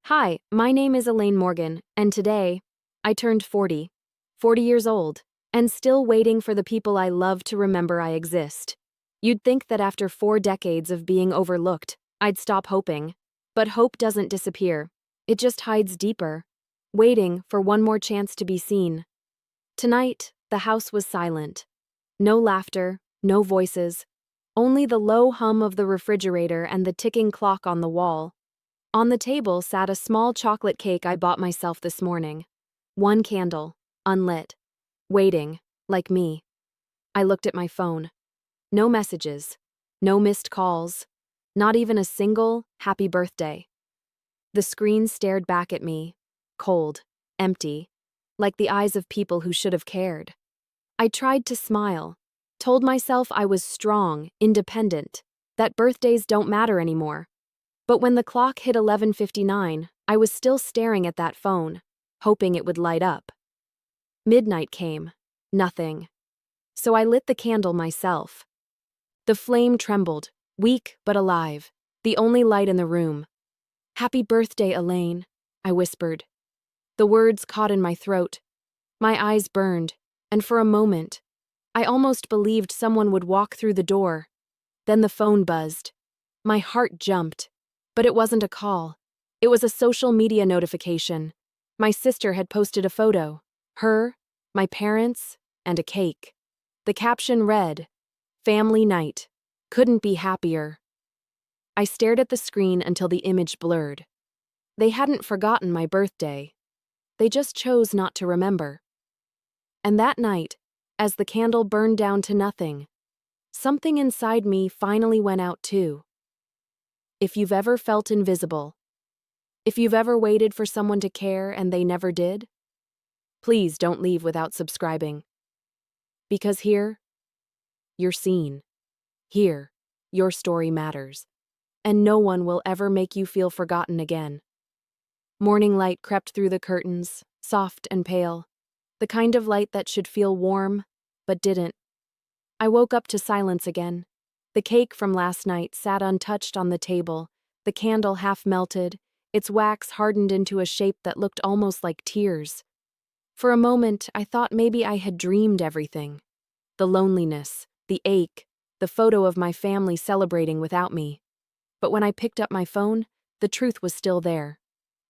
Hi, my name is Elaine Morgan, and today, I turned 40 years old, and still waiting for the people I love to remember I exist. You'd think that after 4 decades of being overlooked, I'd stop hoping. But hope doesn't disappear. It just hides deeper, waiting for one more chance to be seen. Tonight, the house was silent. No laughter, no voices, only the low hum of the refrigerator and the ticking clock on the wall. On the table sat a small chocolate cake I bought myself this morning. One candle, unlit, waiting, like me. I looked at my phone. No messages, no missed calls, not even a single happy birthday. The screen stared back at me, cold, empty, like the eyes of people who should have cared. I tried to smile, told myself I was strong, independent, that birthdays don't matter anymore. But when the clock hit 11:59, I was still staring at that phone, hoping it would light up. Midnight came. Nothing. So I lit the candle myself. The flame trembled, weak but alive, the only light in the room. "Happy birthday, Elaine," I whispered. The words caught in my throat. My eyes burned, and for a moment, I almost believed someone would walk through the door. Then the phone buzzed. My heart jumped. But it wasn't a call. It was a social media notification. My sister had posted a photo. Her, my parents, and a cake. The caption read, "Family night. Couldn't be happier." I stared at the screen until the image blurred. They hadn't forgotten my birthday. They just chose not to remember. And that night, as the candle burned down to nothing, something inside me finally went out too. If you've ever felt invisible, if you've ever waited for someone to care and they never did, please don't leave without subscribing. Because here, you're seen. Here, your story matters. And no one will ever make you feel forgotten again. Morning light crept through the curtains, soft and pale, the kind of light that should feel warm, but didn't. I woke up to silence again. The cake from last night sat untouched on the table, the candle half melted, its wax hardened into a shape that looked almost like tears. For a moment, I thought maybe I had dreamed everything. The loneliness, the ache, the photo of my family celebrating without me. But when I picked up my phone, the truth was still there.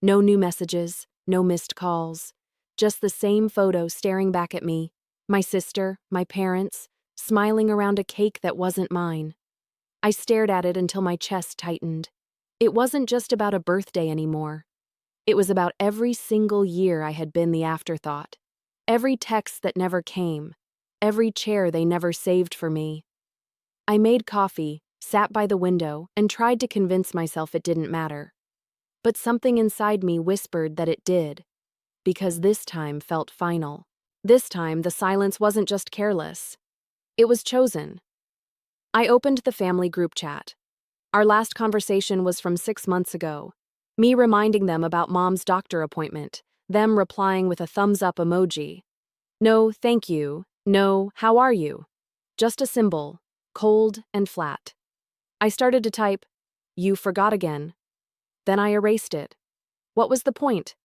No new messages, no missed calls. Just the same photo staring back at me, my sister, my parents, smiling around a cake that wasn't mine. I stared at it until my chest tightened. It wasn't just about a birthday anymore. It was about every single year I had been the afterthought. Every text that never came. Every chair they never saved for me. I made coffee, sat by the window, and tried to convince myself it didn't matter. But something inside me whispered that it did. Because this time felt final. This time, the silence wasn't just careless. It was chosen. I opened the family group chat. Our last conversation was from 6 months ago. Me reminding them about Mom's doctor appointment, them replying with a thumbs-up emoji. No, thank you. No, how are you? Just a symbol, cold and flat. I started to type, "You forgot again." Then I erased it. What was the point?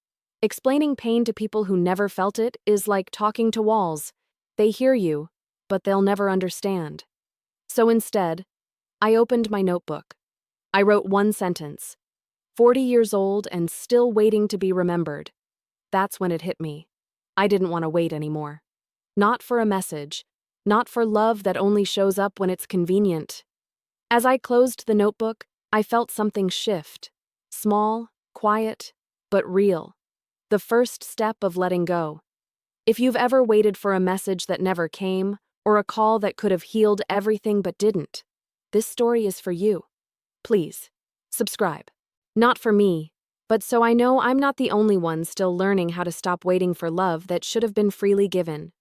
Explaining pain to people who never felt it is like talking to walls. They hear you, but they'll never understand. So instead, I opened my notebook. I wrote one sentence. 40 years old and still waiting to be remembered. That's when it hit me. I didn't want to wait anymore. Not for a message. Not for love that only shows up when it's convenient. As I closed the notebook, I felt something shift. Small, quiet, but real. The first step of letting go. If you've ever waited for a message that never came, or a call that could have healed everything but didn't, this story is for you. Please, subscribe. Not for me, but so I know I'm not the only one still learning how to stop waiting for love that should have been freely given.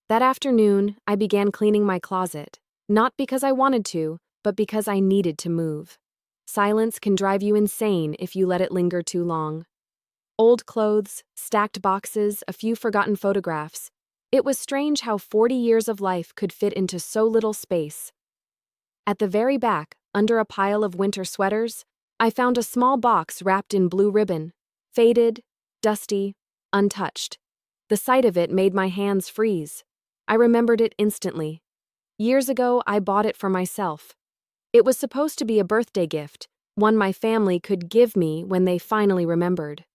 That afternoon, I began cleaning my closet, not because I wanted to, but because I needed to move. Silence can drive you insane if you let it linger too long. Old clothes, stacked boxes, a few forgotten photographs. It was strange how 40 years of life could fit into so little space. At the very back, under a pile of winter sweaters, I found a small box wrapped in blue ribbon, faded, dusty, untouched. The sight of it made my hands freeze. I remembered it instantly. Years ago, I bought it for myself. It was supposed to be a birthday gift, one my family could give me when they finally remembered.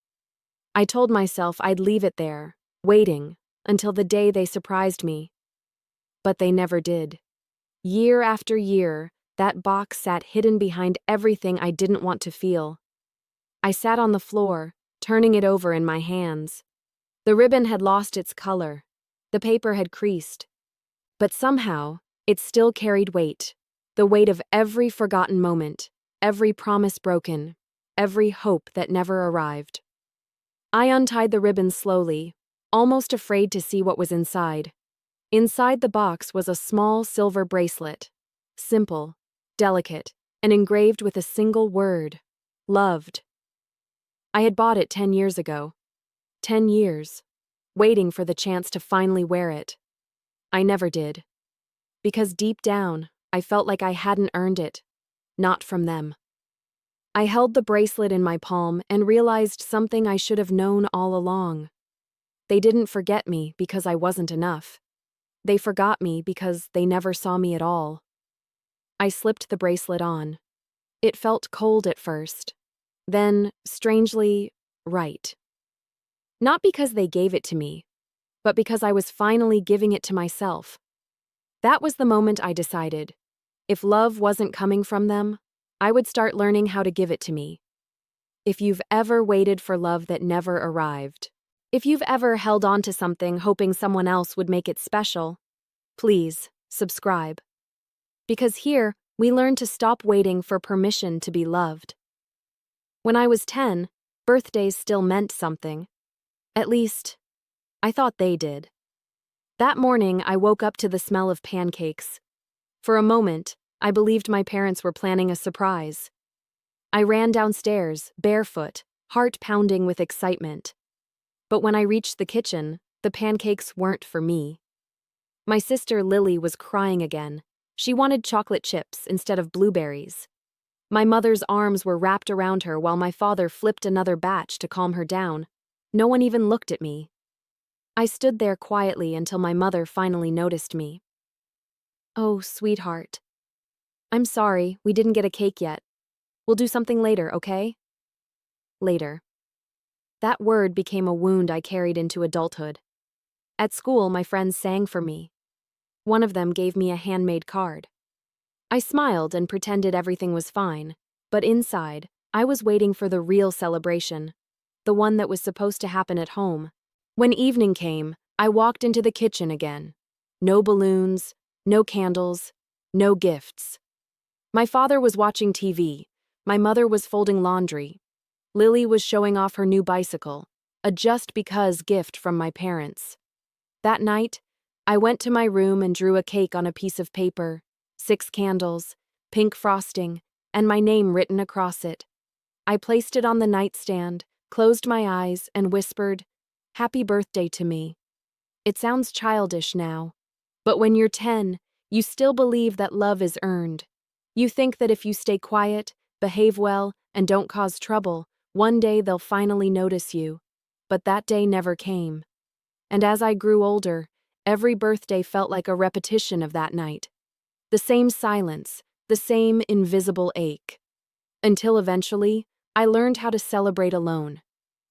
I told myself I'd leave it there, waiting, until the day they surprised me. But they never did. Year after year, that box sat hidden behind everything I didn't want to feel. I sat on the floor, turning it over in my hands. The ribbon had lost its color. The paper had creased. But somehow, it still carried weight. The weight of every forgotten moment, every promise broken, every hope that never arrived. I untied the ribbon slowly, almost afraid to see what was inside. Inside the box was a small silver bracelet. Simple, delicate, and engraved with a single word: loved. I had bought it 10 years ago. 10 years, waiting for the chance to finally wear it. I never did. Because deep down, I felt like I hadn't earned it. Not from them. I held the bracelet in my palm and realized something I should have known all along. They didn't forget me because I wasn't enough. They forgot me because they never saw me at all. I slipped the bracelet on. It felt cold at first. Then, strangely, right. Not because they gave it to me, but because I was finally giving it to myself. That was the moment I decided. If love wasn't coming from them, I would start learning how to give it to me. If you've ever waited for love that never arrived, if you've ever held on to something hoping someone else would make it special, please subscribe. Because here, we learn to stop waiting for permission to be loved. When I was 10, birthdays still meant something. At least, I thought they did. That morning, I woke up to the smell of pancakes. For a moment, I believed my parents were planning a surprise. I ran downstairs, barefoot, heart pounding with excitement. But when I reached the kitchen, the pancakes weren't for me. My sister Lily was crying again. She wanted chocolate chips instead of blueberries. My mother's arms were wrapped around her while my father flipped another batch to calm her down. No one even looked at me. I stood there quietly until my mother finally noticed me. "Oh, sweetheart. I'm sorry, we didn't get a cake yet. We'll do something later, okay?" Later. That word became a wound I carried into adulthood. At school, my friends sang for me. One of them gave me a handmade card. I smiled and pretended everything was fine, but inside, I was waiting for the real celebration, the one that was supposed to happen at home. When evening came, I walked into the kitchen again. No balloons, no candles, no gifts. My father was watching TV. My mother was folding laundry. Lily was showing off her new bicycle, a just because gift from my parents. That night, I went to my room and drew a cake on a piece of paper, 6 candles, pink frosting, and my name written across it. I placed it on the nightstand, closed my eyes, and whispered, "Happy birthday to me." It sounds childish now, but when you're 10, you still believe that love is earned. You think that if you stay quiet, behave well, and don't cause trouble, one day they'll finally notice you. But that day never came. And as I grew older, every birthday felt like a repetition of that night. The same silence, the same invisible ache. Until eventually, I learned how to celebrate alone.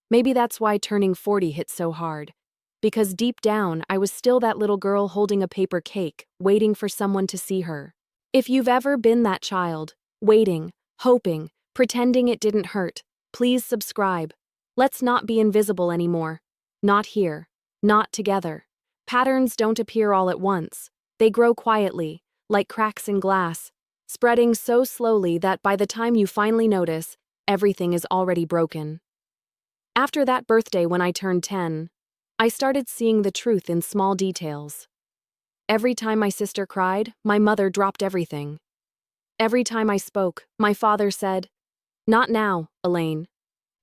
Maybe that's why turning 40 hit so hard. Because deep down, I was still that little girl holding a paper cake, waiting for someone to see her. If you've ever been that child, waiting, hoping, pretending it didn't hurt, please subscribe. Let's not be invisible anymore. Not here. Not together. Patterns don't appear all at once. They grow quietly, like cracks in glass, spreading so slowly that by the time you finally notice, everything is already broken. After that birthday when I turned 10, I started seeing the truth in small details. Every time my sister cried, my mother dropped everything. Every time I spoke, my father said, "Not now, Elaine."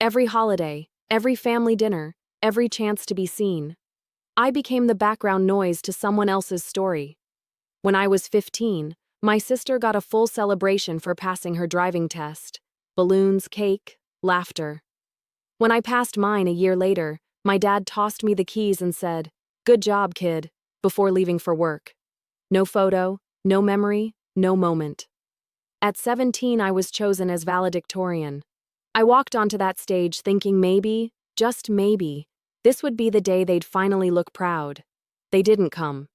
Every holiday, every family dinner, every chance to be seen. I became the background noise to someone else's story. When I was 15, my sister got a full celebration for passing her driving test. balloons, cake, laughter. When I passed mine a year later, my dad tossed me the keys and said, "Good job, kid," before leaving for work. No photo, no memory, no moment. At 17, I was chosen as valedictorian. I walked onto that stage thinking maybe, just maybe, this would be the day they'd finally look proud. They didn't come.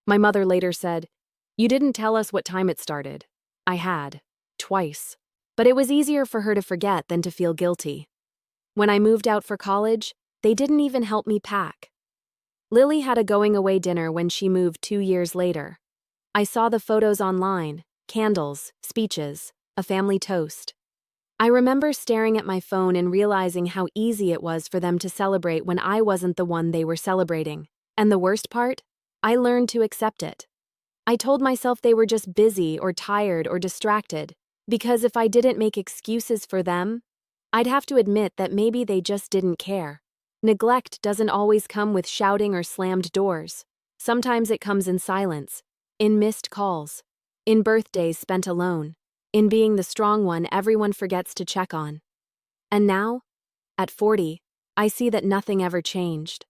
My mother later said, "You didn't tell us what time it started." I had. Twice. But it was easier for her to forget than to feel guilty. When I moved out for college, they didn't even help me pack. Lily had a going-away dinner when she moved 2 years later. I saw the photos online, candles, speeches, a family toast. I remember staring at my phone and realizing how easy it was for them to celebrate when I wasn't the one they were celebrating. And the worst part? I learned to accept it. I told myself they were just busy or tired or distracted, because if I didn't make excuses for them, I'd have to admit that maybe they just didn't care. Neglect doesn't always come with shouting or slammed doors. Sometimes it comes in silence, in missed calls, in birthdays spent alone, in being the strong one everyone forgets to check on. And now, at 40, I see that nothing ever changed.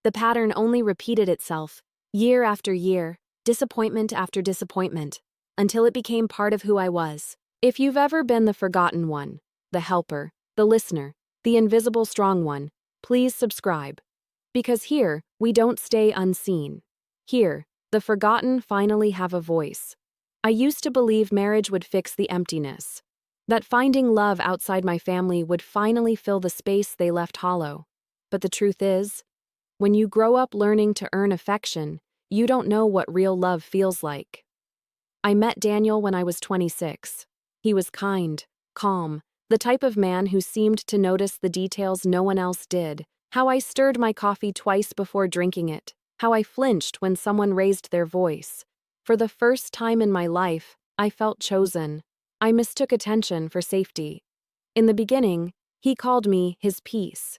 The pattern only repeated itself, year after year, disappointment after disappointment, until it became part of who I was. If you've ever been the forgotten one, the helper, the listener, the invisible strong one, please subscribe. Because here, we don't stay unseen. Here, the forgotten finally have a voice. I used to believe marriage would fix the emptiness, that finding love outside my family would finally fill the space they left hollow. But the truth is, when you grow up learning to earn affection, you don't know what real love feels like. I met Daniel when I was 26. He was kind, calm, the type of man who seemed to notice the details no one else did. How I stirred my coffee twice before drinking it. How I flinched when someone raised their voice. For the first time in my life, I felt chosen. I mistook attention for safety. In the beginning, he called me his peace.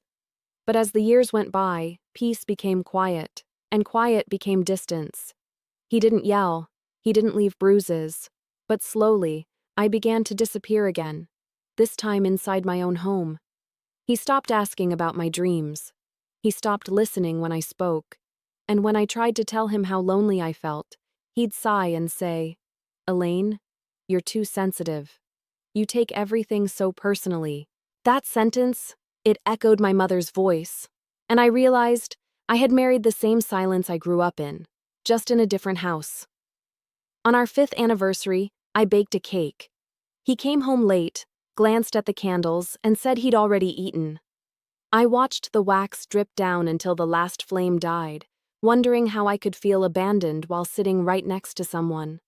But as the years went by, peace became quiet, and quiet became distance. He didn't yell, he didn't leave bruises. But slowly, I began to disappear again, this time inside my own home. He stopped asking about my dreams. He stopped listening when I spoke. And when I tried to tell him how lonely I felt, he'd sigh and say, "Elaine, you're too sensitive. You take everything so personally." That sentence, it echoed my mother's voice. And I realized I had married the same silence I grew up in, just in a different house. On our 5th anniversary, I baked a cake. He came home late, glanced at the candles, and said he'd already eaten. I watched the wax drip down until the last flame died, wondering how I could feel abandoned while sitting right next to someone.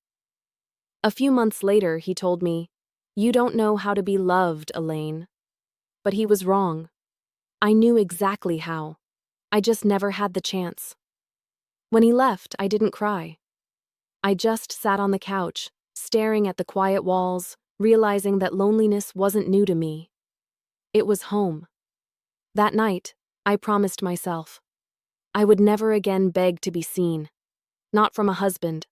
A few months later, he told me, "You don't know how to be loved, Elaine." But he was wrong. I knew exactly how. I just never had the chance. When he left, I didn't cry. I just sat on the couch, staring at the quiet walls, realizing that loneliness wasn't new to me. It was home. That night, I promised myself I would never again beg to be seen. Not from a husband.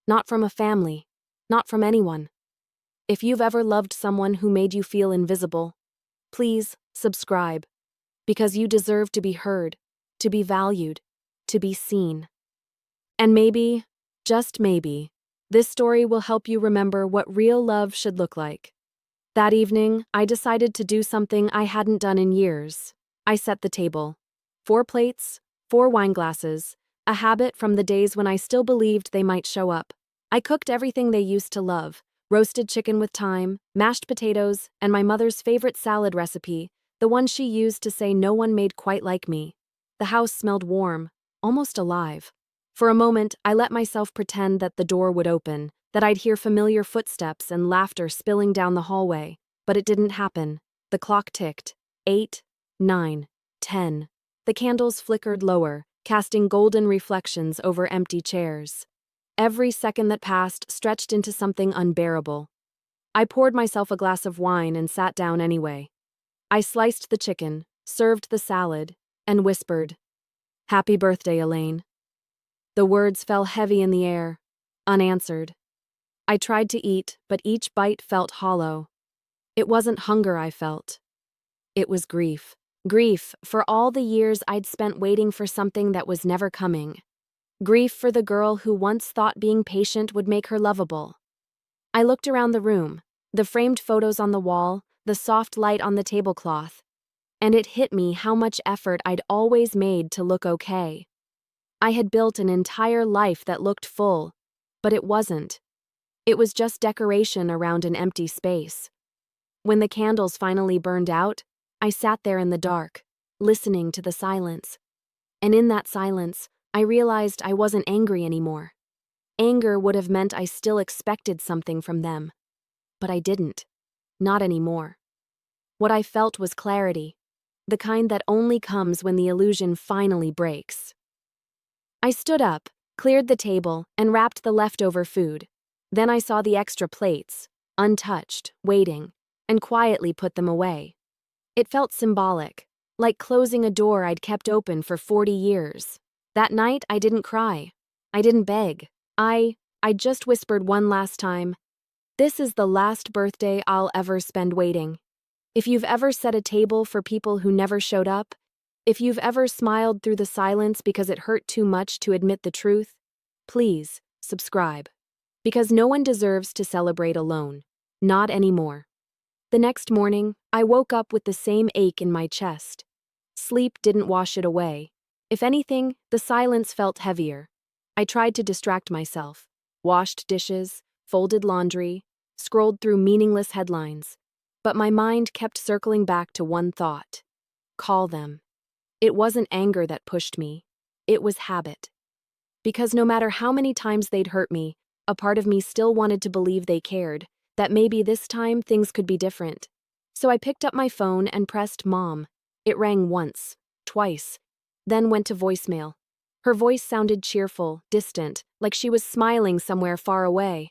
Not from a family. Not from anyone. If you've ever loved someone who made you feel invisible, please subscribe. Because you deserve to be heard, to be valued, to be seen. And maybe, just maybe, this story will help you remember what real love should look like. That evening, I decided to do something I hadn't done in years. I set the table. 4 plates, 4 wine glasses, a habit from the days when I still believed they might show up. I cooked everything they used to love: roasted chicken with thyme, mashed potatoes, and my mother's favorite salad recipe, the one she used to say no one made quite like me. The house smelled warm, almost alive. For a moment, I let myself pretend that the door would open, that I'd hear familiar footsteps and laughter spilling down the hallway. But it didn't happen. The clock ticked. 8, 9, 10. The candles flickered lower, casting golden reflections over empty chairs. Every second that passed stretched into something unbearable. I poured myself a glass of wine and sat down anyway. I sliced the chicken, served the salad, and whispered, "Happy birthday, Elaine." The words fell heavy in the air, unanswered. I tried to eat, but each bite felt hollow. It wasn't hunger I felt. It was grief. Grief for all the years I'd spent waiting for something that was never coming. Grief for the girl who once thought being patient would make her lovable. I looked around the room, the framed photos on the wall, the soft light on the tablecloth, and it hit me how much effort I'd always made to look okay. I had built an entire life that looked full, but it wasn't. It was just decoration around an empty space. When the candles finally burned out, I sat there in the dark, listening to the silence. And in that silence, I realized I wasn't angry anymore. Anger would have meant I still expected something from them. But I didn't. Not anymore. What I felt was clarity, the kind that only comes when the illusion finally breaks. I stood up, cleared the table, and wrapped the leftover food. Then I saw the extra plates, untouched, waiting, and quietly put them away. It felt symbolic, like closing a door I'd kept open for 40 years. That night, I didn't cry. I didn't beg. I just whispered one last time, "This is the last birthday I'll ever spend waiting." If you've ever set a table for people who never showed up, if you've ever smiled through the silence because it hurt too much to admit the truth, please subscribe. Because no one deserves to celebrate alone. Not anymore. The next morning, I woke up with the same ache in my chest. Sleep didn't wash it away. If anything, the silence felt heavier. I tried to distract myself, washed dishes, folded laundry, scrolled through meaningless headlines. But my mind kept circling back to one thought. Call them. It wasn't anger that pushed me. It was habit. Because no matter how many times they'd hurt me, a part of me still wanted to believe they cared, that maybe this time things could be different. So I picked up my phone and pressed Mom. It rang once, twice, then went to voicemail. Her voice sounded cheerful, distant, like she was smiling somewhere far away.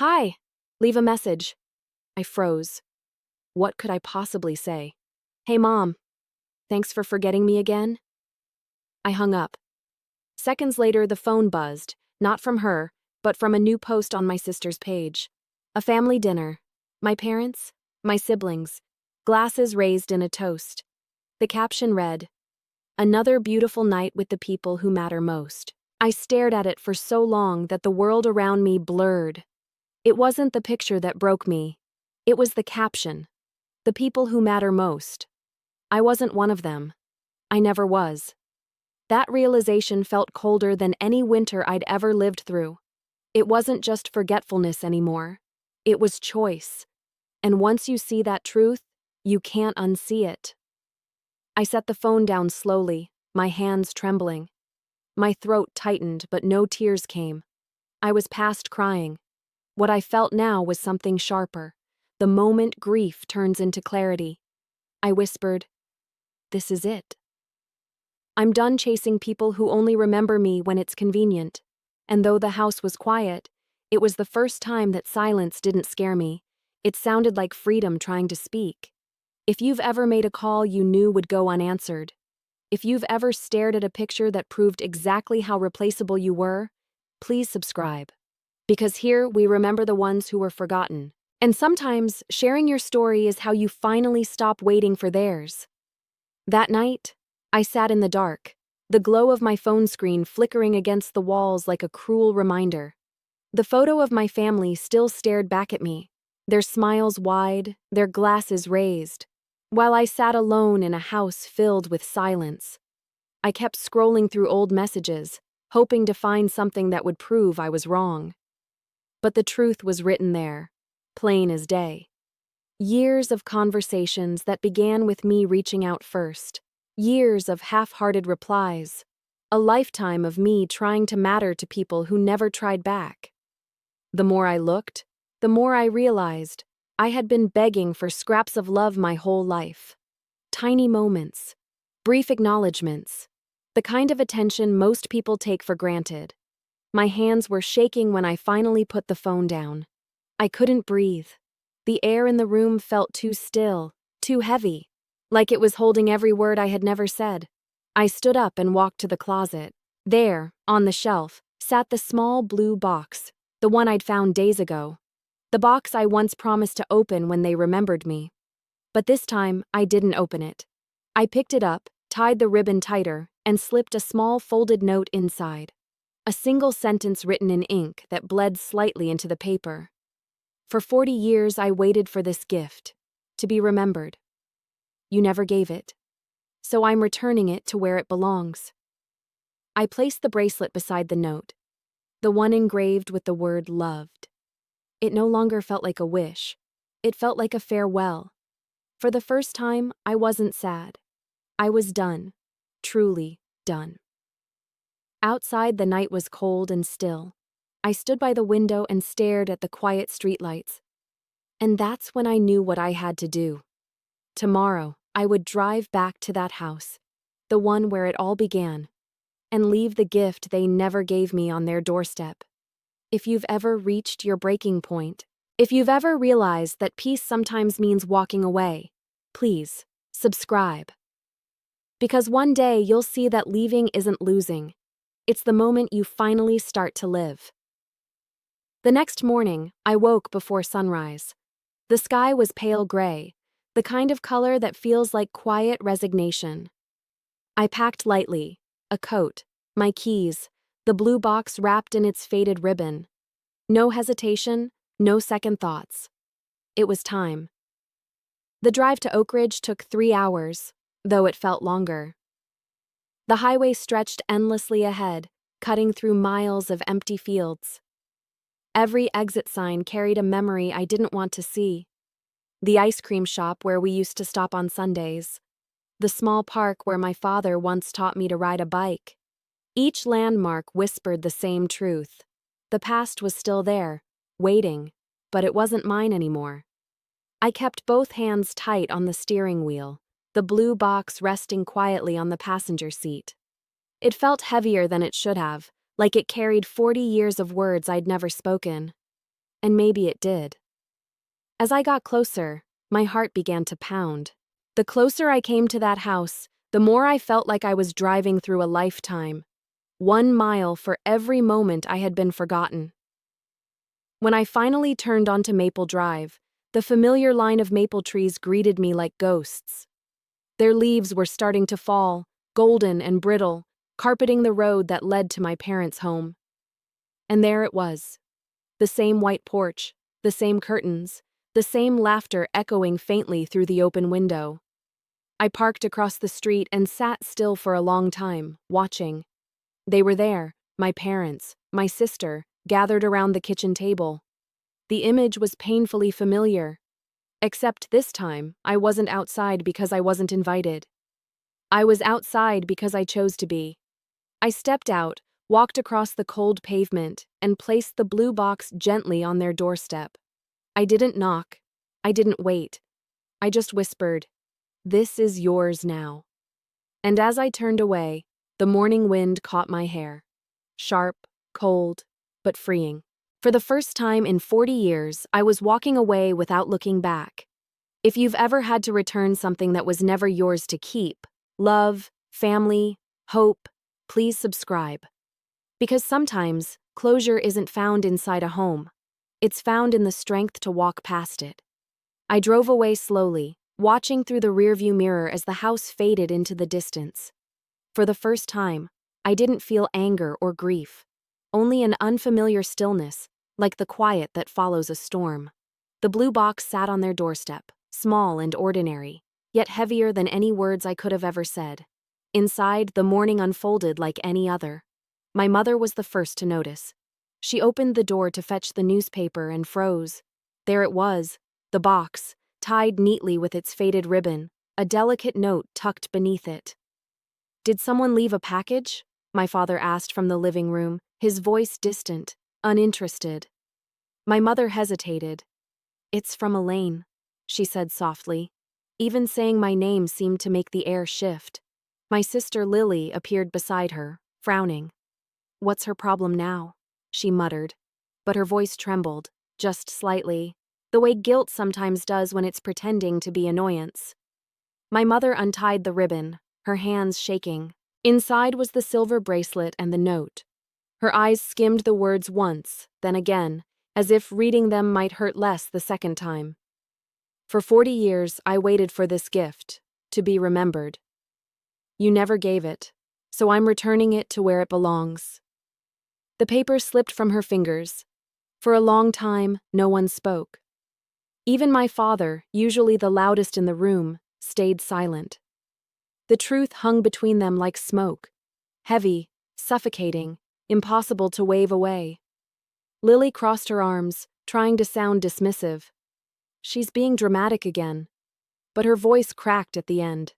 "Hi, leave a message." I froze. What could I possibly say? "Hey, Mom. Thanks for forgetting me again?" I hung up. Seconds later, the phone buzzed, not from her, but from a new post on my sister's page. A family dinner. My parents, my siblings, glasses raised in a toast. The caption read, "Another beautiful night with the people who matter most." I stared at it for so long that the world around me blurred. It wasn't the picture that broke me. It was the caption. The people who matter most. I wasn't one of them. I never was. That realization felt colder than any winter I'd ever lived through. It wasn't just forgetfulness anymore. It was choice. And once you see that truth, you can't unsee it. I set the phone down slowly, my hands trembling. My throat tightened, but no tears came. I was past crying. What I felt now was something sharper. The moment grief turns into clarity. I whispered, "This is it. I'm done chasing people who only remember me when it's convenient." And though the house was quiet, it was the first time that silence didn't scare me. It sounded like freedom trying to speak. If you've ever made a call you knew would go unanswered, if you've ever stared at a picture that proved exactly how replaceable you were, please subscribe. Because here we remember the ones who were forgotten. And sometimes sharing your story is how you finally stop waiting for theirs. That night, I sat in the dark, the glow of my phone screen flickering against the walls like a cruel reminder. The photo of my family still stared back at me, their smiles wide, their glasses raised, while I sat alone in a house filled with silence. I kept scrolling through old messages, hoping to find something that would prove I was wrong. But the truth was written there, plain as day. Years of conversations that began with me reaching out first. Years of half-hearted replies. A lifetime of me trying to matter to people who never tried back. The more I looked, the more I realized I had been begging for scraps of love my whole life. Tiny moments, brief acknowledgements, the kind of attention most people take for granted. My hands were shaking when I finally put the phone down. I couldn't breathe. The air in the room felt too still, too heavy, like it was holding every word I had never said. I stood up and walked to the closet. There, on the shelf, sat the small blue box, the one I'd found days ago. The box I once promised to open when they remembered me. But this time, I didn't open it. I picked it up, tied the ribbon tighter, and slipped a small folded note inside. A single sentence written in ink that bled slightly into the paper. For 40 years, I waited for this gift, to be remembered. You never gave it. So I'm returning it to where it belongs. I placed the bracelet beside the note, the one engraved with the word loved. It no longer felt like a wish. It felt like a farewell. For the first time, I wasn't sad. I was done. Truly done. Outside, the night was cold and still. I stood by the window and stared at the quiet streetlights. And that's when I knew what I had to do. Tomorrow, I would drive back to that house, the one where it all began, and leave the gift they never gave me on their doorstep. If you've ever reached your breaking point, if you've ever realized that peace sometimes means walking away, please, subscribe. Because one day you'll see that leaving isn't losing. It's the moment you finally start to live. The next morning, I woke before sunrise. The sky was pale gray, the kind of color that feels like quiet resignation. I packed lightly, a coat, my keys, the blue box wrapped in its faded ribbon. No hesitation, no second thoughts. It was time. The drive to Oak Ridge took 3 hours, though it felt longer. The highway stretched endlessly ahead, cutting through miles of empty fields. Every exit sign carried a memory I didn't want to see. The ice cream shop where we used to stop on Sundays. The small park where my father once taught me to ride a bike. Each landmark whispered the same truth. The past was still there, waiting, but it wasn't mine anymore. I kept both hands tight on the steering wheel, the blue box resting quietly on the passenger seat. It felt heavier than it should have, like it carried 40 years of words I'd never spoken. And maybe it did. As I got closer, my heart began to pound. The closer I came to that house, the more I felt like I was driving through a lifetime. 1 mile for every moment I had been forgotten. When I finally turned onto Maple Drive, the familiar line of maple trees greeted me like ghosts. Their leaves were starting to fall, golden and brittle, carpeting the road that led to my parents' home. And there it was. The same white porch, the same curtains, the same laughter echoing faintly through the open window. I parked across the street and sat still for a long time, watching. They were there, my parents, my sister, gathered around the kitchen table. The image was painfully familiar. Except this time, I wasn't outside because I wasn't invited. I was outside because I chose to be. I stepped out, walked across the cold pavement, and placed the blue box gently on their doorstep. I didn't knock. I didn't wait. I just whispered, "This is yours now." And as I turned away, the morning wind caught my hair. Sharp, cold, but freeing. For the first time in 40 years, I was walking away without looking back. If you've ever had to return something that was never yours to keep, love, family, hope, please subscribe. Because sometimes, closure isn't found inside a home. It's found in the strength to walk past it. I drove away slowly, watching through the rearview mirror as the house faded into the distance. For the first time, I didn't feel anger or grief, only an unfamiliar stillness, like the quiet that follows a storm. The blue box sat on their doorstep, small and ordinary, yet heavier than any words I could have ever said. Inside, the morning unfolded like any other. My mother was the first to notice. She opened the door to fetch the newspaper and froze. There it was, the box, tied neatly with its faded ribbon, a delicate note tucked beneath it. "Did someone leave a package?" my father asked from the living room, his voice distant, uninterested. My mother hesitated. "It's from Elaine," she said softly. Even saying my name seemed to make the air shift. My sister Lily appeared beside her, frowning. "What's her problem now?" she muttered. But her voice trembled, just slightly, the way guilt sometimes does when it's pretending to be annoyance. My mother untied the ribbon, her hands shaking. Inside was the silver bracelet and the note. Her eyes skimmed the words once, then again, as if reading them might hurt less the second time. For 40 years, I waited for this gift, to be remembered. You never gave it, so I'm returning it to where it belongs. The paper slipped from her fingers. For a long time, no one spoke. Even my father, usually the loudest in the room, stayed silent. The truth hung between them like smoke, heavy, suffocating, impossible to wave away. Lily crossed her arms, trying to sound dismissive. She's being dramatic again. But her voice cracked at the end.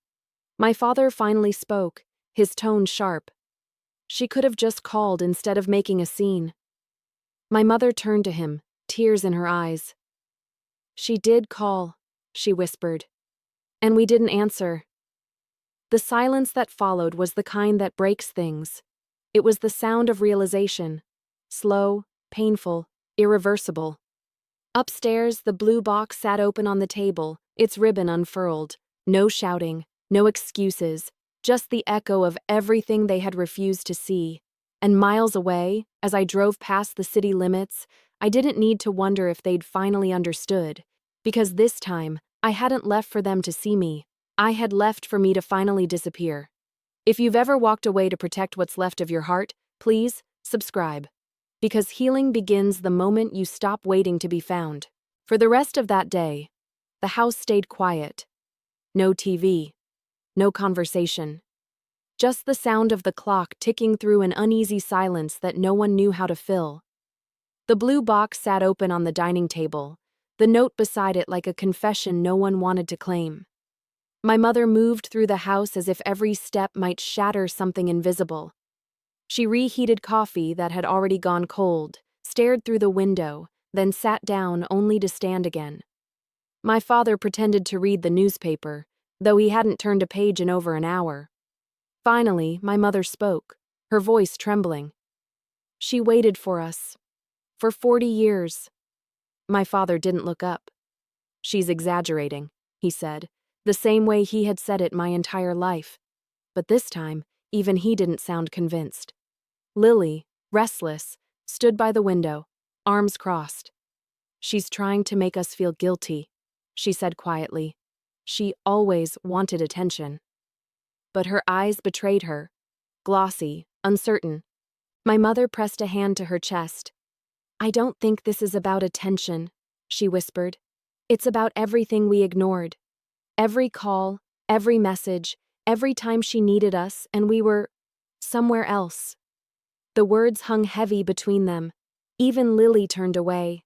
My father finally spoke, his tone sharp. She could have just called instead of making a scene. My mother turned to him, tears in her eyes. She did call, she whispered. And we didn't answer. The silence that followed was the kind that breaks things. It was the sound of realization. Slow, painful, irreversible. Upstairs, the blue box sat open on the table, its ribbon unfurled. No shouting, no excuses, just the echo of everything they had refused to see. And miles away, as I drove past the city limits, I didn't need to wonder if they'd finally understood. Because this time, I hadn't left for them to see me. I had left for me to finally disappear. If you've ever walked away to protect what's left of your heart, please subscribe. Because healing begins the moment you stop waiting to be found. For the rest of that day, the house stayed quiet. No TV. No conversation. Just the sound of the clock ticking through an uneasy silence that no one knew how to fill. The blue box sat open on the dining table, the note beside it like a confession no one wanted to claim. My mother moved through the house as if every step might shatter something invisible. She reheated coffee that had already gone cold, stared through the window, then sat down only to stand again. My father pretended to read the newspaper, though he hadn't turned a page in over an hour. Finally, my mother spoke, her voice trembling. She waited for us. For 40 years. My father didn't look up. She's exaggerating, he said, the same way he had said it my entire life. But this time, even he didn't sound convinced. Lily, restless, stood by the window, arms crossed. She's trying to make us feel guilty, she said quietly. She always wanted attention. But her eyes betrayed her, glossy, uncertain. My mother pressed a hand to her chest. I don't think this is about attention, she whispered. It's about everything we ignored. Every call, every message, every time she needed us and we were somewhere else. The words hung heavy between them. Even Lily turned away.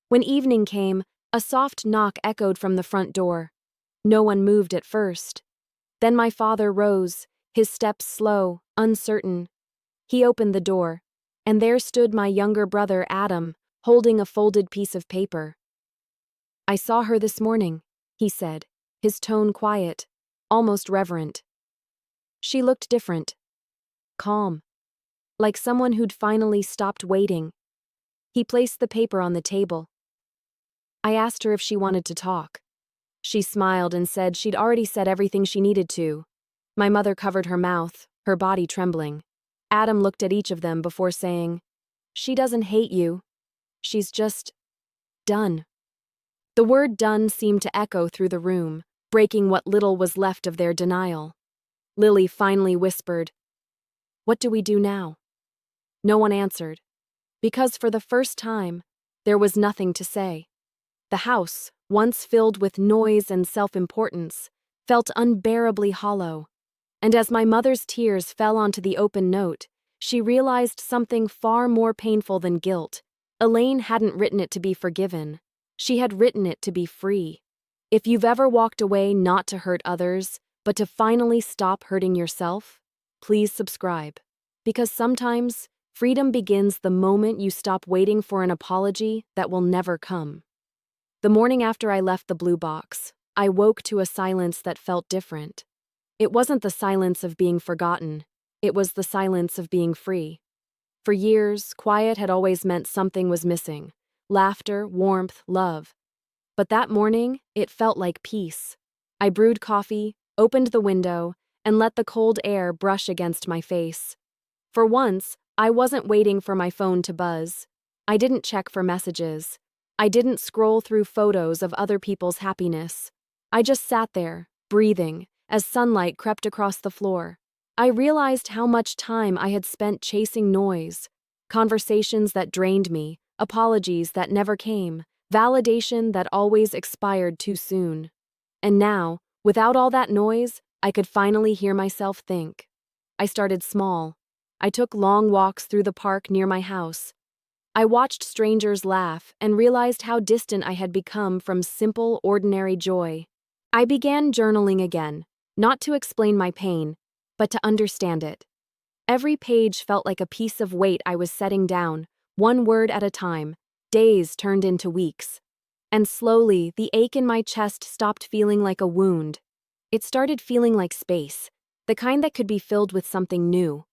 When evening came, a soft knock echoed from the front door. No one moved at first. Then my father rose, his steps slow, uncertain. He opened the door, and there stood my younger brother Adam, holding a folded piece of paper. I saw her this morning, he said, his tone quiet, almost reverent. She looked different. Calm. Like someone who'd finally stopped waiting. He placed the paper on the table. I asked her if she wanted to talk. She smiled and said she'd already said everything she needed to. My mother covered her mouth, her body trembling. Adam looked at each of them before saying, She doesn't hate you. She's just done. The word done seemed to echo through the room, breaking what little was left of their denial. Lily finally whispered, What do we do now? No one answered, because for the first time, there was nothing to say. The house, once filled with noise and self-importance, felt unbearably hollow. And as my mother's tears fell onto the open note, she realized something far more painful than guilt. Elaine hadn't written it to be forgiven. She had written it to be free. If you've ever walked away not to hurt others, but to finally stop hurting yourself, please subscribe. Because sometimes, freedom begins the moment you stop waiting for an apology that will never come. The morning after I left the blue box, I woke to a silence that felt different. It wasn't the silence of being forgotten. It was the silence of being free. For years, quiet had always meant something was missing. Laughter, warmth, love. But that morning, it felt like peace. I brewed coffee, opened the window, and let the cold air brush against my face. For once, I wasn't waiting for my phone to buzz. I didn't check for messages. I didn't scroll through photos of other people's happiness. I just sat there, breathing, as sunlight crept across the floor. I realized how much time I had spent chasing noise, conversations that drained me, apologies that never came, validation that always expired too soon. And now, without all that noise, I could finally hear myself think. I started small. I took long walks through the park near my house. I watched strangers laugh and realized how distant I had become from simple, ordinary joy. I began journaling again, not to explain my pain, but to understand it. Every page felt like a piece of weight I was setting down, one word at a time. Days turned into weeks. And slowly, the ache in my chest stopped feeling like a wound. It started feeling like space, the kind that could be filled with something new.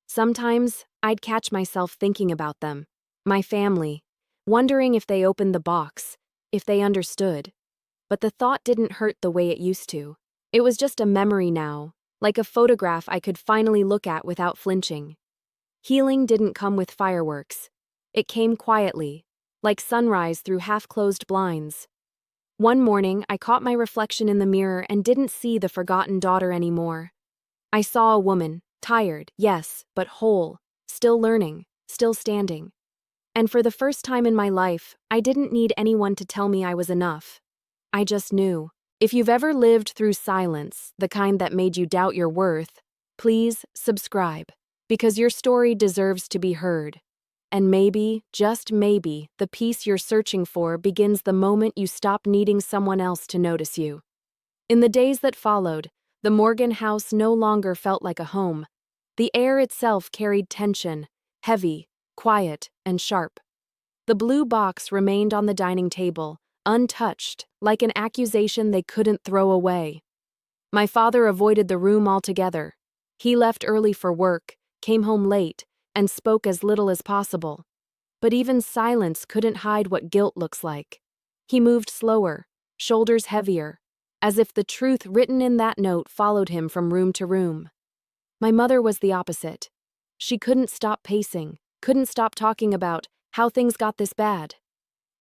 Sometimes, I'd catch myself thinking about them, my family, wondering if they opened the box, if they understood. But the thought didn't hurt the way it used to. It was just a memory now, like a photograph I could finally look at without flinching. Healing didn't come with fireworks. It came quietly, like sunrise through half-closed blinds. One morning, I caught my reflection in the mirror and didn't see the forgotten daughter anymore. I saw a woman, tired, yes, but whole, still learning, still standing. And for the first time in my life, I didn't need anyone to tell me I was enough. I just knew. If you've ever lived through silence, the kind that made you doubt your worth, please subscribe, because your story deserves to be heard. And maybe, just maybe, the peace you're searching for begins the moment you stop needing someone else to notice you. In the days that followed, the Morgan house no longer felt like a home. The air itself carried tension, heavy, quiet, and sharp. The blue box remained on the dining table, untouched, like an accusation they couldn't throw away. My father avoided the room altogether. He left early for work, came home late, and spoke as little as possible. But even silence couldn't hide what guilt looks like. He moved slower, shoulders heavier, as if the truth written in that note followed him from room to room. My mother was the opposite. She couldn't stop pacing, couldn't stop talking about how things got this bad.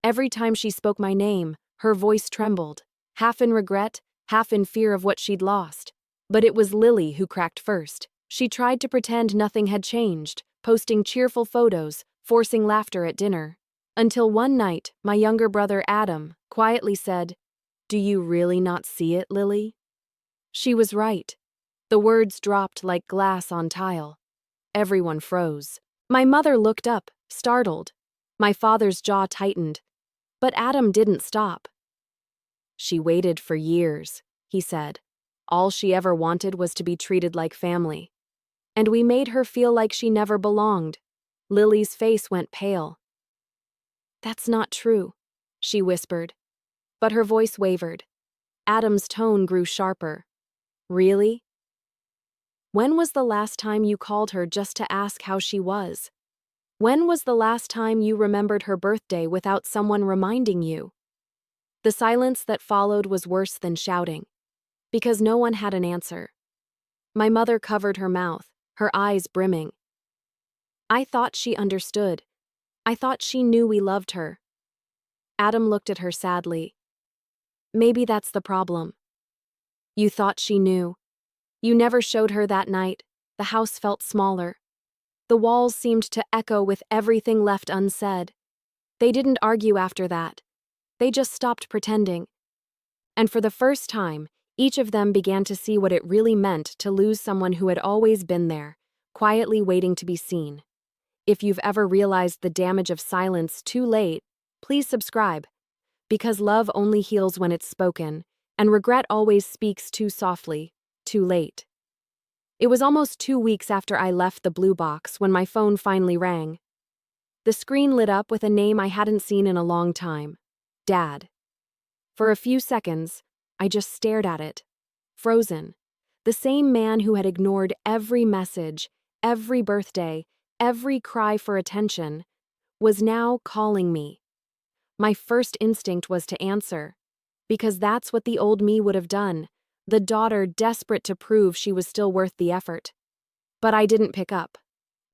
Every time she spoke my name, her voice trembled, half in regret, half in fear of what she'd lost. But it was Lily who cracked first. She tried to pretend nothing had changed, posting cheerful photos, forcing laughter at dinner. Until one night, my younger brother Adam quietly said, "Do you really not see it, Lily?" She was right. The words dropped like glass on tile. Everyone froze. My mother looked up, startled. My father's jaw tightened. But Adam didn't stop. "She waited for years," he said. "All she ever wanted was to be treated like family. And we made her feel like she never belonged." Lily's face went pale. "That's not true," she whispered. But her voice wavered. Adam's tone grew sharper. "Really? When was the last time you called her just to ask how she was? When was the last time you remembered her birthday without someone reminding you?" The silence that followed was worse than shouting, because no one had an answer. My mother covered her mouth, her eyes brimming. "I thought she understood. I thought she knew we loved her." Adam looked at her sadly. "Maybe that's the problem. You thought she knew. You never showed her that night. The house felt smaller. The walls seemed to echo with everything left unsaid. They didn't argue after that. They just stopped pretending. And for the first time, each of them began to see what it really meant to lose someone who had always been there, quietly waiting to be seen. If you've ever realized the damage of silence too late, please subscribe. Because love only heals when it's spoken, and regret always speaks too softly, too late. It was almost 2 weeks after I left the blue box when my phone finally rang. The screen lit up with a name I hadn't seen in a long time. Dad. For a few seconds, I just stared at it, frozen. The same man who had ignored every message, every birthday, every cry for attention, was now calling me. My first instinct was to answer, because that's what the old me would have done, the daughter desperate to prove she was still worth the effort. But I didn't pick up.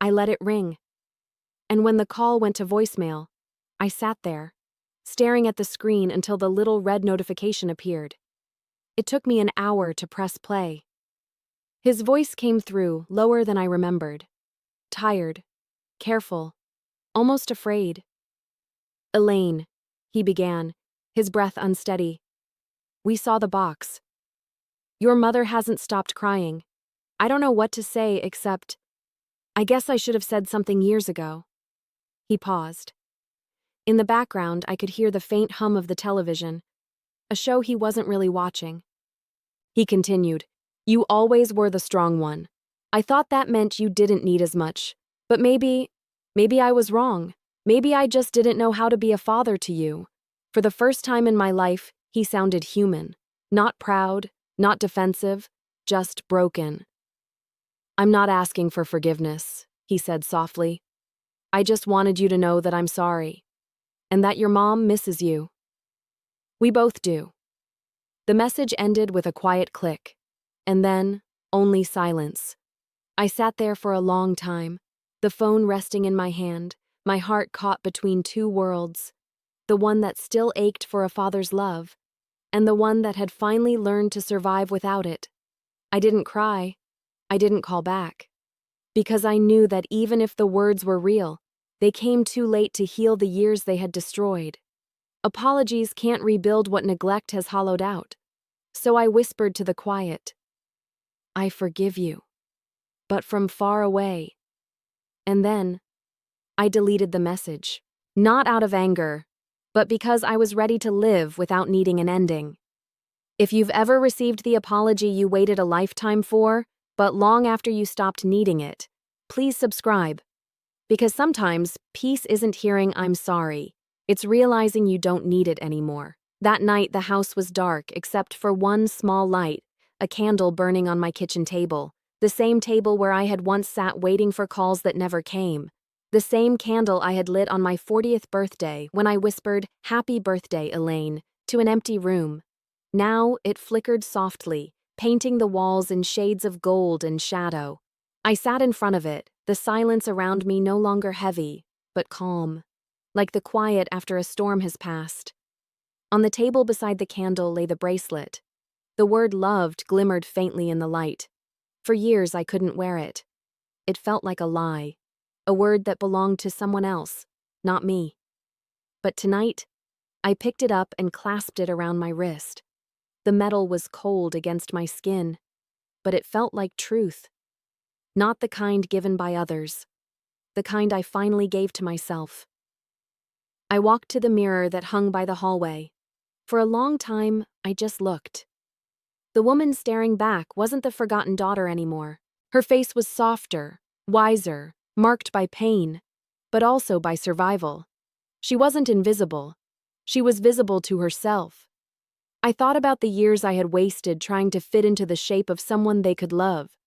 I let it ring. And when the call went to voicemail, I sat there, staring at the screen until the little red notification appeared. It took me an hour to press play. His voice came through, lower than I remembered. Tired, careful, almost afraid. "Elaine," he began, his breath unsteady. "We saw the box. Your mother hasn't stopped crying. I don't know what to say except, I guess I should have said something years ago." He paused. In the background, I could hear the faint hum of the television, a show he wasn't really watching. He continued, "You always were the strong one. I thought that meant you didn't need as much. But maybe I was wrong. Maybe I just didn't know how to be a father to you." For the first time in my life, he sounded human. Not proud, not defensive, just broken. "I'm not asking for forgiveness," he said softly. "I just wanted you to know that I'm sorry. And that your mom misses you. We both do." The message ended with a quiet click. And then, only silence. I sat there for a long time, the phone resting in my hand, my heart caught between two worlds. The one that still ached for a father's love, and the one that had finally learned to survive without it. I didn't cry. I didn't call back. Because I knew that even if the words were real, they came too late to heal the years they had destroyed. Apologies can't rebuild what neglect has hollowed out. So I whispered to the quiet, "I forgive you." But from far away. And then, I deleted the message. Not out of anger, but because I was ready to live without needing an ending. If you've ever received the apology you waited a lifetime for, but long after you stopped needing it, please subscribe. Because sometimes, peace isn't hearing "I'm sorry." It's realizing you don't need it anymore. That night, the house was dark except for one small light, a candle burning on my kitchen table. The same table where I had once sat waiting for calls that never came. The same candle I had lit on my 40th birthday when I whispered, "Happy birthday, Elaine," to an empty room. Now it flickered softly, painting the walls in shades of gold and shadow. I sat in front of it, the silence around me no longer heavy, but calm, like the quiet after a storm has passed. On the table beside the candle lay the bracelet. The word "loved" glimmered faintly in the light. For years I couldn't wear it. It felt like a lie, a word that belonged to someone else, not me. But tonight, I picked it up and clasped it around my wrist. The metal was cold against my skin, but it felt like truth. Not the kind given by others, the kind I finally gave to myself. I walked to the mirror that hung by the hallway. For a long time, I just looked. The woman staring back wasn't the forgotten daughter anymore. Her face was softer, wiser, marked by pain, but also by survival. She wasn't invisible. She was visible to herself. I thought about the years I had wasted trying to fit into the shape of someone they could love.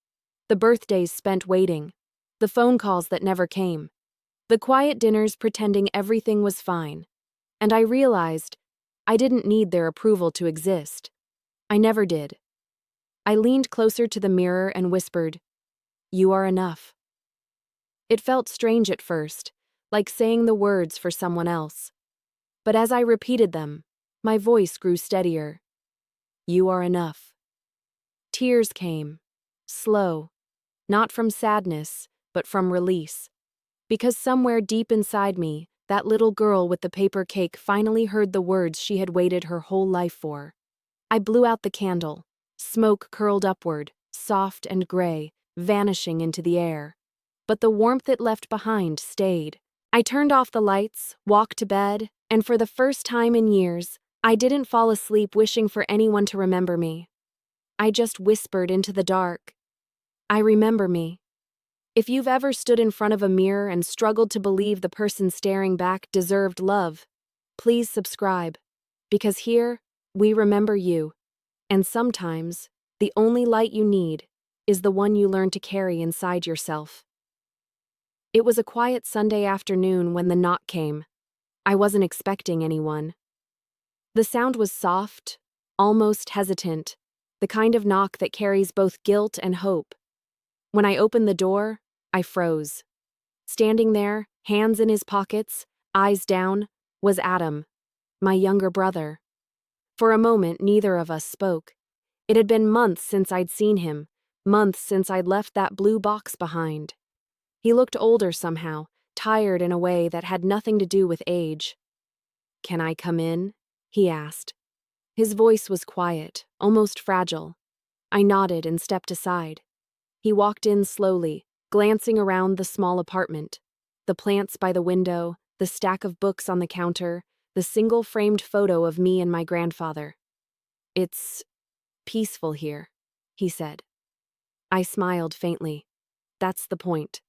The birthdays spent waiting. The phone calls that never came. The quiet dinners pretending everything was fine. And I realized I didn't need their approval to exist. I never did. I leaned closer to the mirror and whispered, "You are enough." It felt strange at first, like saying the words for someone else. But as I repeated them, my voice grew steadier. "You are enough." Tears came, slow, not from sadness, but from release. Because somewhere deep inside me, that little girl with the paper cake finally heard the words she had waited her whole life for. I blew out the candle. Smoke curled upward, soft and gray, vanishing into the air. But the warmth it left behind stayed. I turned off the lights, walked to bed, and for the first time in years, I didn't fall asleep wishing for anyone to remember me. I just whispered into the dark, "I remember me." If you've ever stood in front of a mirror and struggled to believe the person staring back deserved love, please subscribe. Because here, we remember you. And sometimes, the only light you need is the one you learn to carry inside yourself. It was a quiet Sunday afternoon when the knock came. I wasn't expecting anyone. The sound was soft, almost hesitant, the kind of knock that carries both guilt and hope. When I opened the door, I froze. Standing there, hands in his pockets, eyes down, was Adam, my younger brother. For a moment, neither of us spoke. It had been months since I'd seen him, months since I'd left that blue box behind. He looked older somehow, tired in a way that had nothing to do with age. "Can I come in?" he asked. His voice was quiet, almost fragile. I nodded and stepped aside. He walked in slowly, glancing around the small apartment. The plants by the window, the stack of books on the counter, the single framed photo of me and my grandfather. "It's peaceful here," he said. I smiled faintly. That's the point.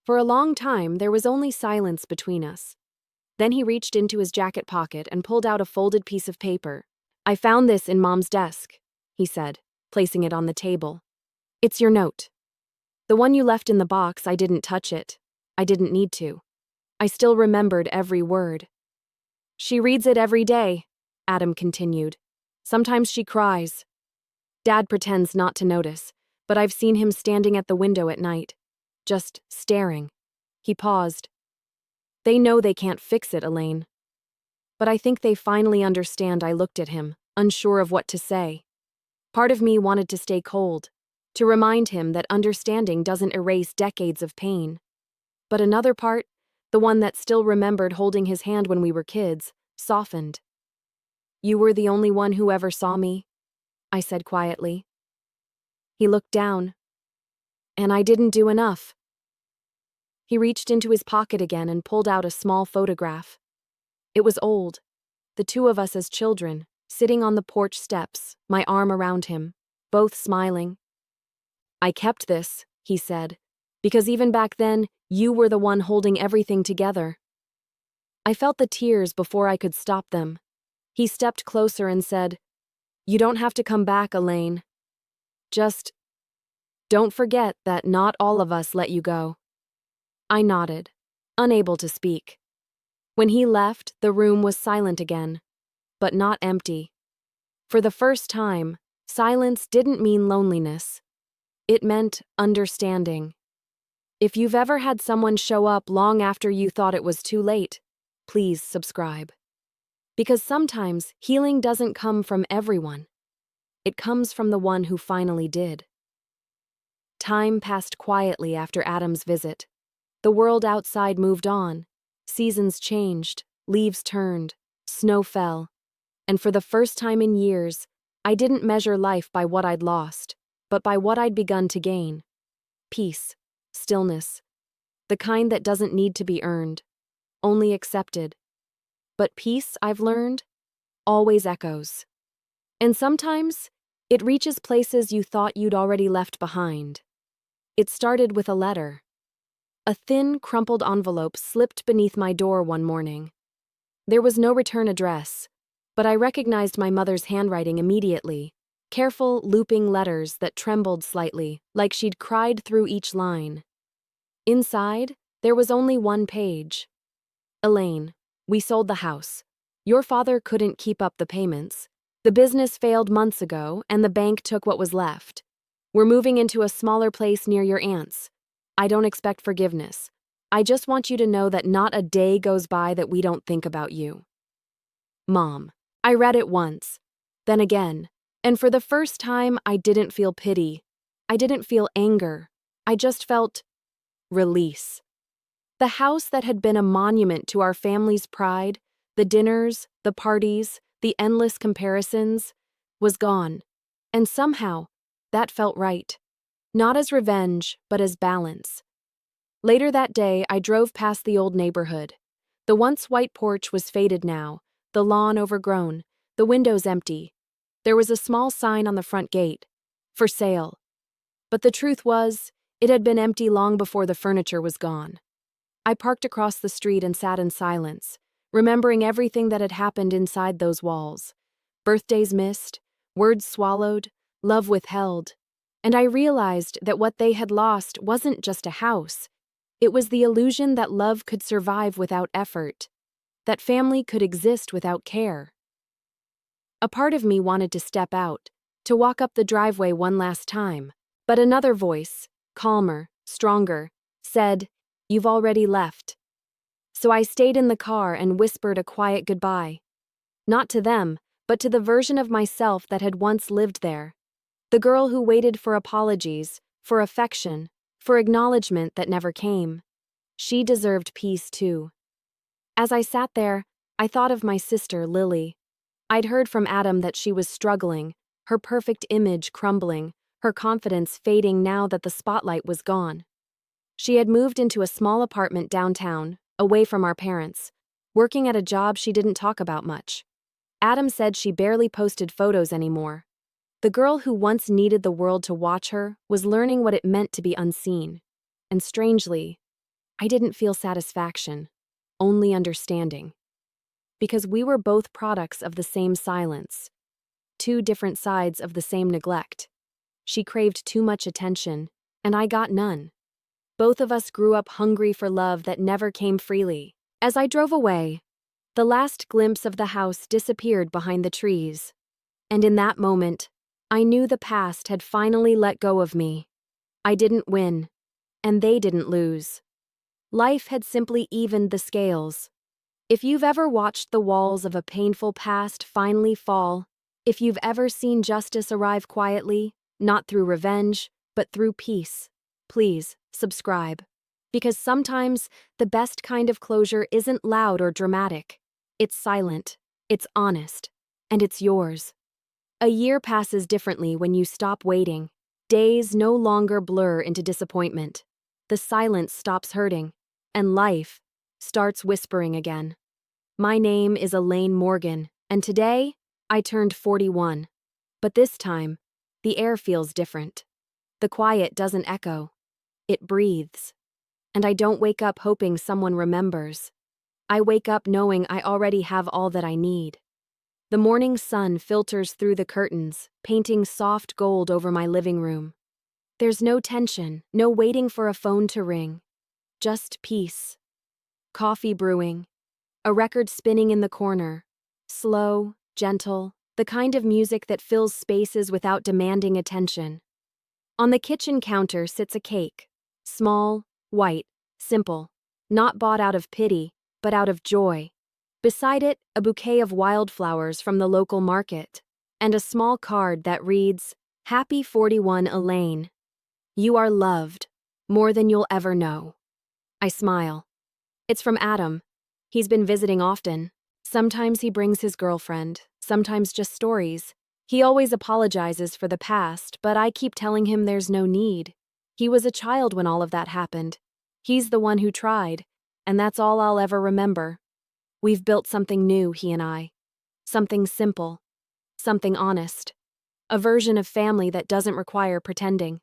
For a long time, there was only silence between us. Then he reached into his jacket pocket and pulled out a folded piece of paper. "I found this in Mom's desk," he said, placing it on the table. "It's your note. The one you left in the box, I didn't touch it. I didn't need to. I still remembered every word." "She reads it every day," Adam continued. "Sometimes she cries. Dad pretends not to notice, but I've seen him standing at the window at night, just staring." He paused. "They know they can't fix it, Elaine. But I think they finally understand." I looked at him, unsure of what to say. Part of me wanted to stay cold, to remind him that understanding doesn't erase decades of pain. But another part, the one that still remembered holding his hand when we were kids, softened. "You were the only one who ever saw me," I said quietly. He looked down. "And I didn't do enough." He reached into his pocket again and pulled out a small photograph. It was old. The two of us as children, sitting on the porch steps, my arm around him, both smiling. "I kept this," he said, "because even back then, you were the one holding everything together." I felt the tears before I could stop them. He stepped closer and said, "You don't have to come back, Elaine. Just don't forget that not all of us let you go." I nodded, unable to speak. When he left, the room was silent again, but not empty. For the first time, silence didn't mean loneliness. It meant understanding. If you've ever had someone show up long after you thought it was too late, please subscribe. Because sometimes healing doesn't come from everyone. It comes from the one who finally did. Time passed quietly after Adam's visit. The world outside moved on. Seasons changed, leaves turned, snow fell. And for the first time in years, I didn't measure life by what I'd lost, but by what I'd begun to gain. Peace, stillness, the kind that doesn't need to be earned, only accepted. But peace, I've learned, always echoes. And sometimes, it reaches places you thought you'd already left behind. It started with a letter. A thin, crumpled envelope slipped beneath my door one morning. There was no return address, but I recognized my mother's handwriting immediately. Careful, looping letters that trembled slightly, like she'd cried through each line. Inside, there was only one page. "Elaine, we sold the house. Your father couldn't keep up the payments. The business failed months ago, and the bank took what was left. We're moving into a smaller place near your aunt's. I don't expect forgiveness. I just want you to know that not a day goes by that we don't think about you. Mom." I read it once, then again, and for the first time, I didn't feel pity. I didn't feel anger. I just felt release. The house that had been a monument to our family's pride, the dinners, the parties, the endless comparisons, was gone. And somehow, that felt right. Not as revenge, but as balance. Later that day, I drove past the old neighborhood. The once white porch was faded now, the lawn overgrown, the windows empty. There was a small sign on the front gate, "For sale." But the truth was, it had been empty long before the furniture was gone. I parked across the street and sat in silence, remembering everything that had happened inside those walls. Birthdays missed, words swallowed, love withheld. And I realized that what they had lost wasn't just a house. It was the illusion that love could survive without effort, that family could exist without care. A part of me wanted to step out, to walk up the driveway one last time, but another voice, calmer, stronger, said, "You've already left." So So I stayed in the car and whispered a quiet goodbye. Not to them, but to the version of myself that had once lived there. The girl who waited for apologies, for affection, for acknowledgement that never came. She deserved peace too. As I sat there, I thought of my sister, Lily. I'd heard from Adam that she was struggling, her perfect image crumbling, her confidence fading now that the spotlight was gone. She had moved into a small apartment downtown, away from our parents, working at a job she didn't talk about much. Adam said she barely posted photos anymore. The girl who once needed the world to watch her was learning what it meant to be unseen. And strangely, I didn't feel satisfaction, only understanding. Because we were both products of the same silence, two different sides of the same neglect. She craved too much attention, and I got none. Both of us grew up hungry for love that never came freely. As I drove away, the last glimpse of the house disappeared behind the trees. And in that moment, I knew the past had finally let go of me. I didn't win, and they didn't lose. Life had simply evened the scales. If you've ever watched the walls of a painful past finally fall, if you've ever seen justice arrive quietly, not through revenge, but through peace, please subscribe. Because sometimes the best kind of closure isn't loud or dramatic. It's silent, it's honest, and it's yours. A year passes differently when you stop waiting. Days no longer blur into disappointment. The silence stops hurting, and life starts whispering again. My name is Elaine Morgan, and today I turned 41. But this time, the air feels different. The quiet doesn't echo. It breathes. And I don't wake up hoping someone remembers. I wake up knowing I already have all that I need. The morning sun filters through the curtains, painting soft gold over my living room. There's no tension, no waiting for a phone to ring. Just peace. Coffee brewing. A record spinning in the corner. Slow, gentle, the kind of music that fills spaces without demanding attention. On the kitchen counter sits a cake. Small, white, simple. Not bought out of pity, but out of joy. Beside it, a bouquet of wildflowers from the local market. And a small card that reads, "Happy 41, Elaine. You are loved, more than you'll ever know." I smile. It's from Adam. He's been visiting often. Sometimes he brings his girlfriend, sometimes just stories. He always apologizes for the past, but I keep telling him there's no need. He was a child when all of that happened. He's the one who tried, and that's all I'll ever remember. We've built something new, he and I. Something simple. Something honest. A version of family that doesn't require pretending.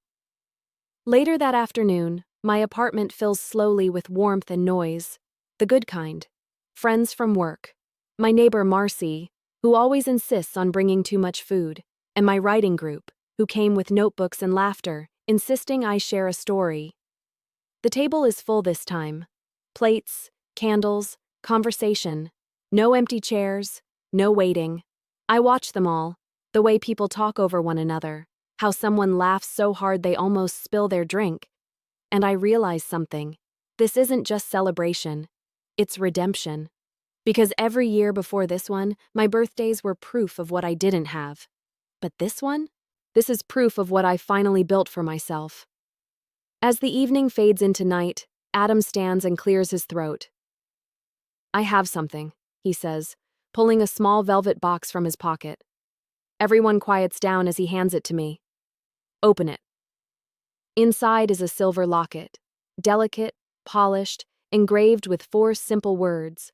Later that afternoon, my apartment fills slowly with warmth and noise. The good kind. Friends from work. My neighbor Marcy, who always insists on bringing too much food. And my writing group, who came with notebooks and laughter, insisting I share a story. The table is full this time. Plates, candles, conversation. No empty chairs, no waiting. I watch them all, the way people talk over one another, how someone laughs so hard they almost spill their drink. And I realize something. This isn't just celebration. It's redemption. Because every year before this one, my birthdays were proof of what I didn't have. But this one? This is proof of what I finally built for myself. As the evening fades into night, Adam stands and clears his throat. "I have something," he says, pulling a small velvet box from his pocket. Everyone quiets down as he hands it to me. "Open it." Inside is a silver locket, delicate, polished, engraved with 4 simple words.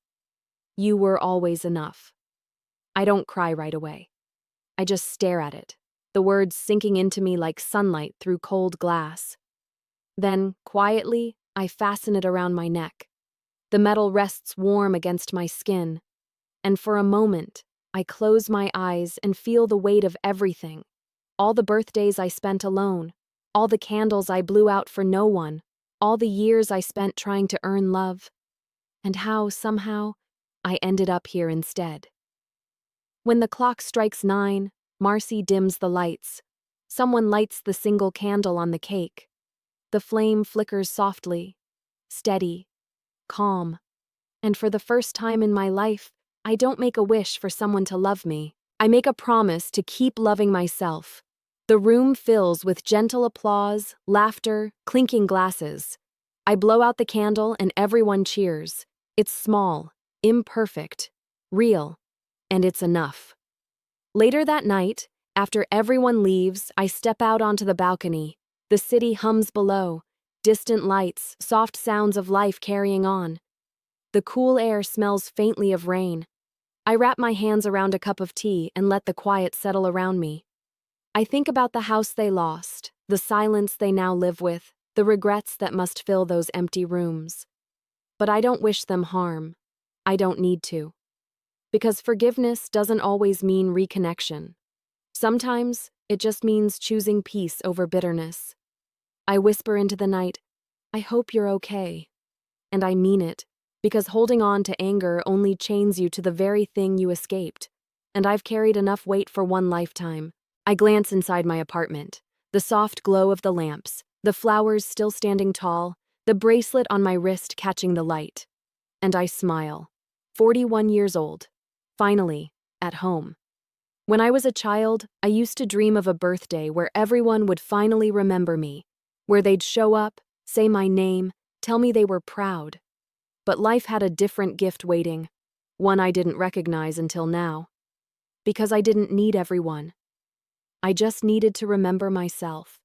"You were always enough." I don't cry right away. I just stare at it, the words sinking into me like sunlight through cold glass. Then, quietly, I fasten it around my neck. The metal rests warm against my skin. And for a moment, I close my eyes and feel the weight of everything. All the birthdays I spent alone, all the candles I blew out for no one, all the years I spent trying to earn love. And how, somehow, I ended up here instead. When the clock strikes 9, Marcy dims the lights. Someone lights the single candle on the cake. The flame flickers softly, steady, calm. And for the first time in my life, I don't make a wish for someone to love me. I make a promise to keep loving myself. The room fills with gentle applause, laughter, clinking glasses. I blow out the candle and everyone cheers. It's small, imperfect, real, and it's enough. Later that night, after everyone leaves, I step out onto the balcony. The city hums below, distant lights, soft sounds of life carrying on. The cool air smells faintly of rain. I wrap my hands around a cup of tea and let the quiet settle around me. I think about the house they lost, the silence they now live with, the regrets that must fill those empty rooms. But I don't wish them harm. I don't need to. Because forgiveness doesn't always mean reconnection. Sometimes it just means choosing peace over bitterness. I whisper into the night, I hope you're okay. And I mean it, because holding on to anger only chains you to the very thing you escaped. And I've carried enough weight for one lifetime. I glance inside my apartment. The soft glow of the lamps, the flowers still standing tall, the bracelet on my wrist catching the light. And I smile. 41 years old. Finally, at home. When I was a child, I used to dream of a birthday where everyone would finally remember me, where they'd show up, say my name, tell me they were proud. But life had a different gift waiting, one I didn't recognize until now. Because I didn't need everyone. I just needed to remember myself.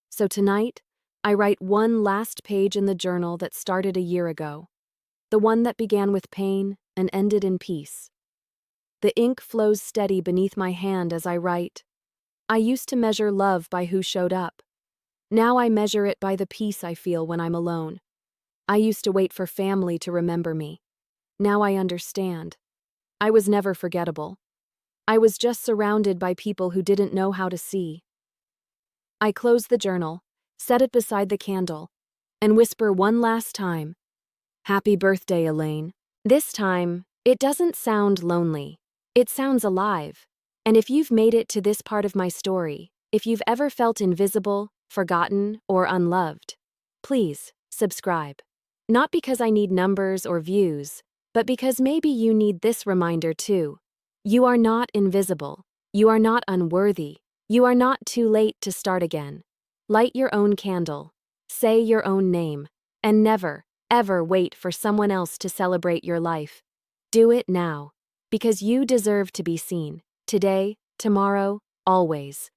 So tonight, I write one last page in the journal that started a year ago, the one that began with pain and ended in peace. The ink flows steady beneath my hand as I write. I used to measure love by who showed up. Now I measure it by the peace I feel when I'm alone. I used to wait for family to remember me. Now I understand. I was never forgettable. I was just surrounded by people who didn't know how to see. I close the journal, set it beside the candle, and whisper one last time, Happy birthday, Elaine. This time, it doesn't sound lonely. It sounds alive. And if you've made it to this part of my story, if you've ever felt invisible, forgotten, or unloved, please subscribe. Not because I need numbers or views, but because maybe you need this reminder too. You are not invisible. You are not unworthy. You are not too late to start again. Light your own candle. Say your own name. And never, ever wait for someone else to celebrate your life. Do it now. Because you deserve to be seen. Today, tomorrow, always.